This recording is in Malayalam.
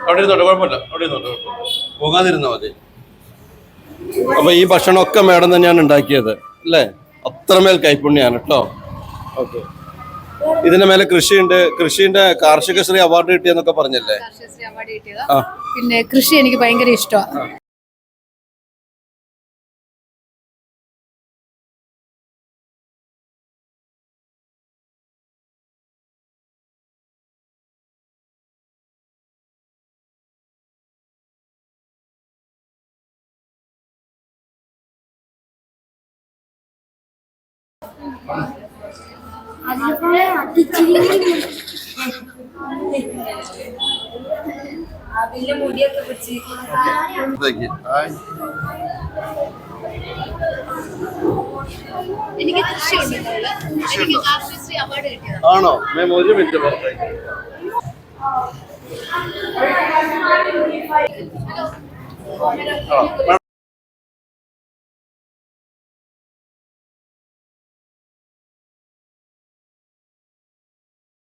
അവിടെ ഇരുന്നോട്ടെ, കുഴപ്പമില്ല, അവിടെ ഇരുന്നോട്ടെ, പോകാതിരുന്നാ മതി. അപ്പൊ ഈ ഭക്ഷണമൊക്കെ മേഡം തന്നെയാണ് ഉണ്ടാക്കിയത് അല്ലേ? അത്രമേൽ കൈപ്പുണ്യാണ് കേട്ടോ. ഓക്കെ. ഇതിന്റെ മേലെ കൃഷിന്റെ കാർഷികശ്രീ അവാർഡ് കിട്ടിയെന്നൊക്കെ പറഞ്ഞല്ലേ? പിന്നെ കൃഷി എനിക്ക് ഭയങ്കര ഇഷ്ടമാണ്. മുടിയൊക്കെ പിടിച്ച് എനിക്ക് കൃഷിയുണ്ട്. എനിക്ക് കാർഷികശ്രീ അവാർഡ് കിട്ടിയത്. ആണോ? മാം ഒരു മിനിറ്റ് പുറത്തേക്ക്.